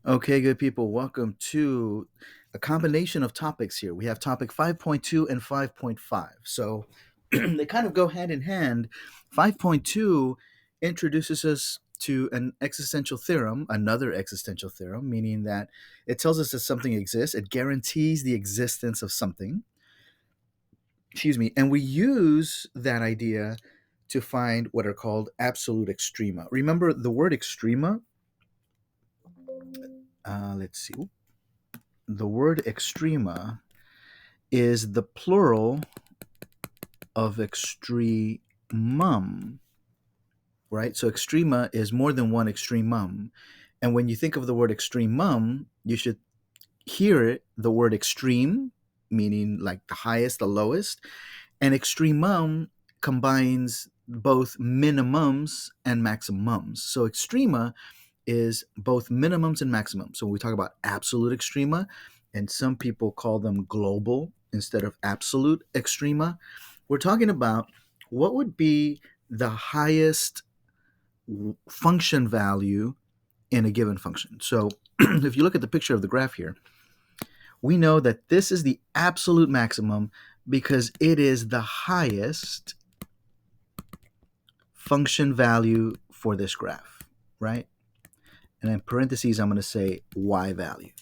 Okay, good people. Welcome to a combination of topics here. We have topic 5.2 and 5.5. So they kind of go hand in hand. 5.2 introduces us to an existential theorem, another existential theorem, meaning that it tells us that something exists, it guarantees the existence of something. Excuse me. And we use that idea to find what are called absolute extrema. Remember the word extrema? Let's see. The word extrema is the plural of extremum, right? So extrema is more than one extremum. And when you think of the word extremum, you should hear it, the word extreme, meaning like the highest, the lowest, and extremum combines both minimums and maximums. So extrema is both minimums and maximums. So when we talk about absolute extrema, and some people call them global instead of absolute extrema, we're talking about what would be the highest function value in a given function. So if you look at the picture of the graph here, we know that this is the absolute maximum because it is the highest function value for this graph, right? And in parentheses, I'm going to say y value.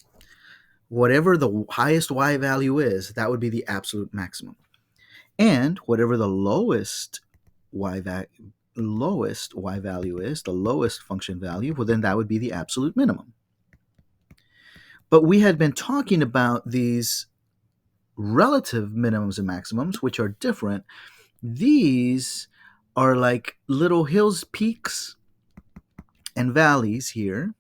Whatever the highest y value is, that would be the absolute maximum. And whatever the lowest y value is, the lowest function value, well, then that would be the absolute minimum. But we had been talking about these relative minimums and maximums, which are different. These are like little hills, peaks, and valleys here.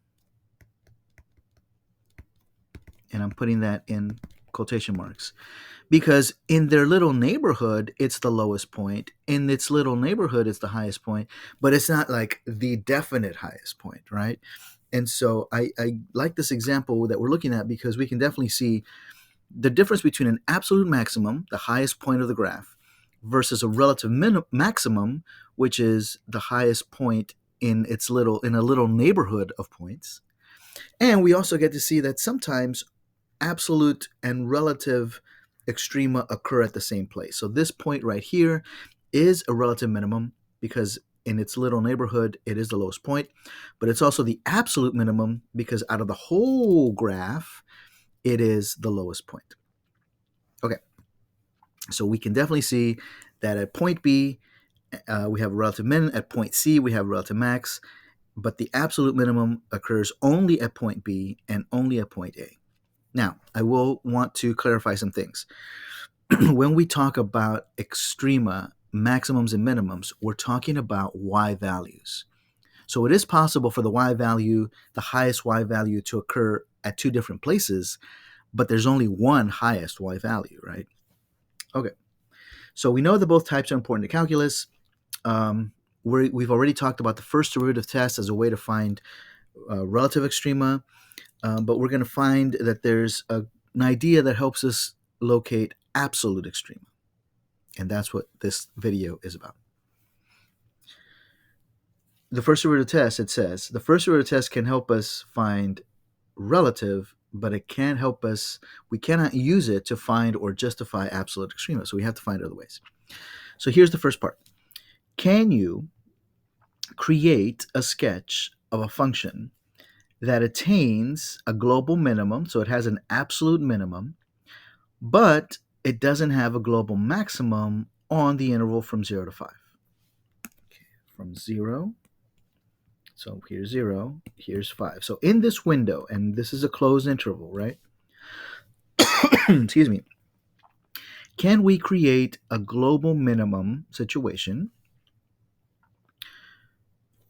And I'm putting that in quotation marks. Because in their little neighborhood, it's the lowest point. In its little neighborhood, it's the highest point, but it's not like the definite highest point, right? And so I like this example that we're looking at because we can definitely see the difference between an absolute maximum, the highest point of the graph, versus a relative maximum, which is the highest point in a little neighborhood of points. And we also get to see that sometimes absolute and relative extrema occur at the same place. So this point right here is a relative minimum because in its little neighborhood, it is the lowest point, but it's also the absolute minimum because out of the whole graph, it is the lowest point. Okay, so we can definitely see that at point B, we have a relative min, at point C, we have a relative max, but the absolute minimum occurs only at point B and only at point A. Now, I will want to clarify some things. When we talk about extrema, maximums and minimums, we're talking about y values. So it is possible for the y value, the highest y value, to occur at two different places, but there's only one highest y value, right? Okay. So we know that both types are important to calculus. We've already talked about the first derivative test as a way to find relative extrema, but we're going to find that there's an idea that helps us locate absolute extrema. And that's what this video is about. The first derivative test, it says, the first derivative test can help us find relative, but it can't help us, we cannot use it to find or justify absolute extrema. So we have to find other ways. So here's the first part. Can you create a sketch of a function that attains a global minimum, so it has an absolute minimum, but it doesn't have a global maximum on the interval from 0 to 5? Okay, from 0, so here's 0, here's 5. So in this window, and this is a closed interval, right? Excuse me. Can we create a global minimum situation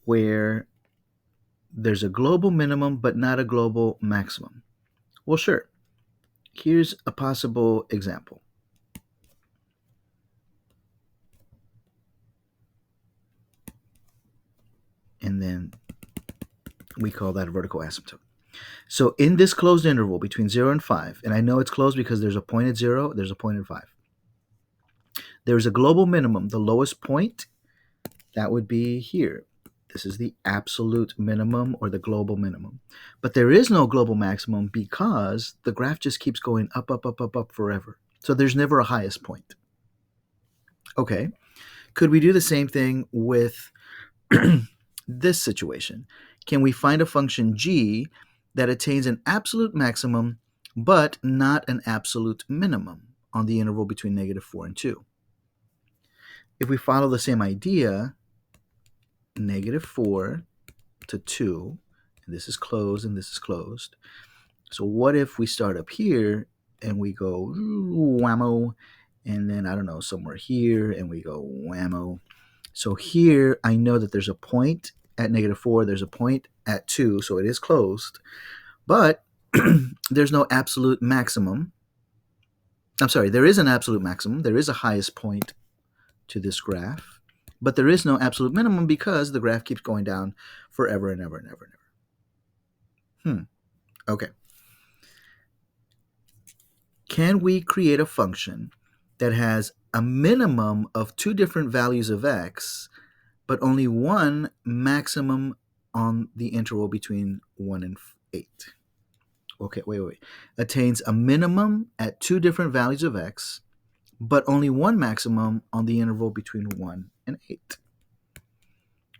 where there's a global minimum but not a global maximum? Well, sure. Here's a possible example. And then we call that a vertical asymptote. So in this closed interval between 0 and 5, and I know it's closed because there's a point at 0, there's a point at 5. There's a global minimum, the lowest point, that would be here. This is the absolute minimum or the global minimum. But there is no global maximum because the graph just keeps going up, up, up, up, up forever. So there's never a highest point. Okay. Could we do the same thing with this situation? Can we find a function g that attains an absolute maximum but not an absolute minimum on the interval between -4 and 2? If we follow the same idea, -4 to 2, and this is closed and this is closed. So what if we start up here and we go whammo, and then I don't know, somewhere here and we go whammo. So here I know that there's a point at -4, there's a point at 2, so it is closed, but there's no absolute maximum. I'm sorry, there is an absolute maximum. There is a highest point to this graph, but there is no absolute minimum because the graph keeps going down forever and ever and ever and ever. Okay. Can we create a function that has a minimum of 2 different values of x, but only one maximum on the interval between 1 and 8? Okay, wait. Attains a minimum at 2 different values of x, but only one maximum on the interval between 1 and 8.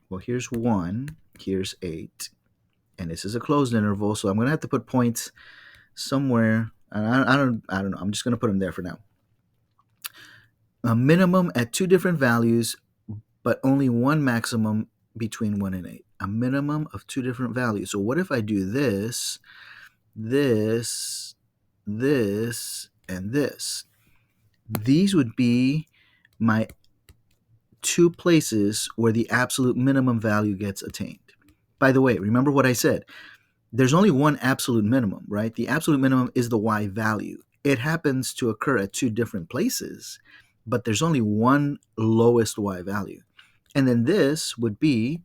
Well, here's 1, here's 8, and this is a closed interval, so I'm going to have to put points somewhere. I don't know. I'm just going to put them there for now. A minimum at 2 different values, but only one maximum between 1 and 8. A minimum of 2 different values. So what if I do this, this, this, and this? These would be my 2 places where the absolute minimum value gets attained. By the way, remember what I said. There's only one absolute minimum, right? The absolute minimum is the y value. It happens to occur at 2 different places, but there's only one lowest y value. And then this would be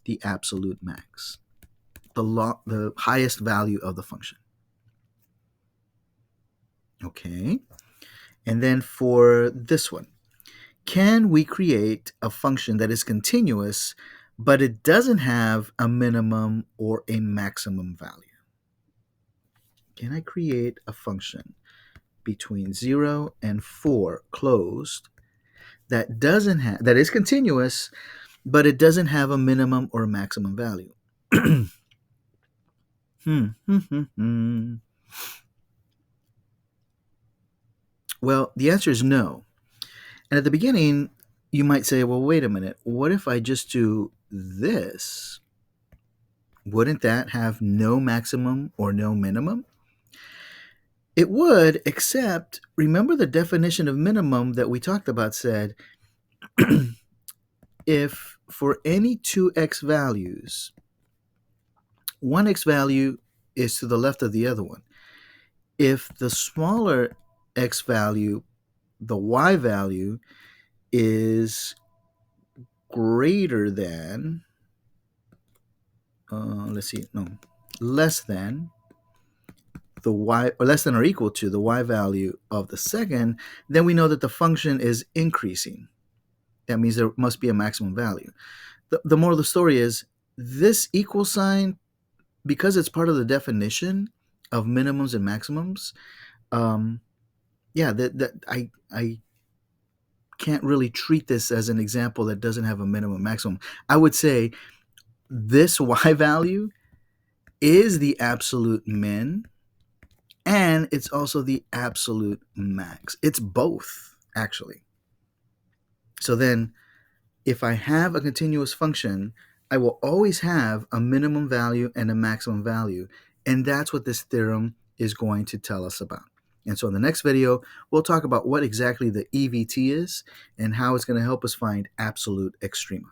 the absolute max, the highest value of the function. Okay. And then for this one, can we create a function that is continuous, but it doesn't have a minimum or a maximum value? Can I create a function between 0 and 4 closed that is continuous, but it doesn't have a minimum or a maximum value? Well, the answer is no. And at the beginning, you might say, well, wait a minute. What if I just do this? Wouldn't that have no maximum or no minimum? It would, except remember the definition of minimum that we talked about said, if for any 2x values, one x value is to the left of the other one. If the smaller x value, the y value, is greater than, less than the y, or less than or equal to the y value of the second, then we know that the function is increasing. That means there must be a maximum value. The moral of the story is this equal sign, because it's part of the definition of minimums and maximums, I can't really treat this as an example that doesn't have a minimum maximum. I would say this y value is the absolute min, and it's also the absolute max. It's both, actually. So then, if I have a continuous function, I will always have a minimum value and a maximum value. And that's what this theorem is going to tell us about. And so in the next video, we'll talk about what exactly the EVT is and how it's going to help us find absolute extrema.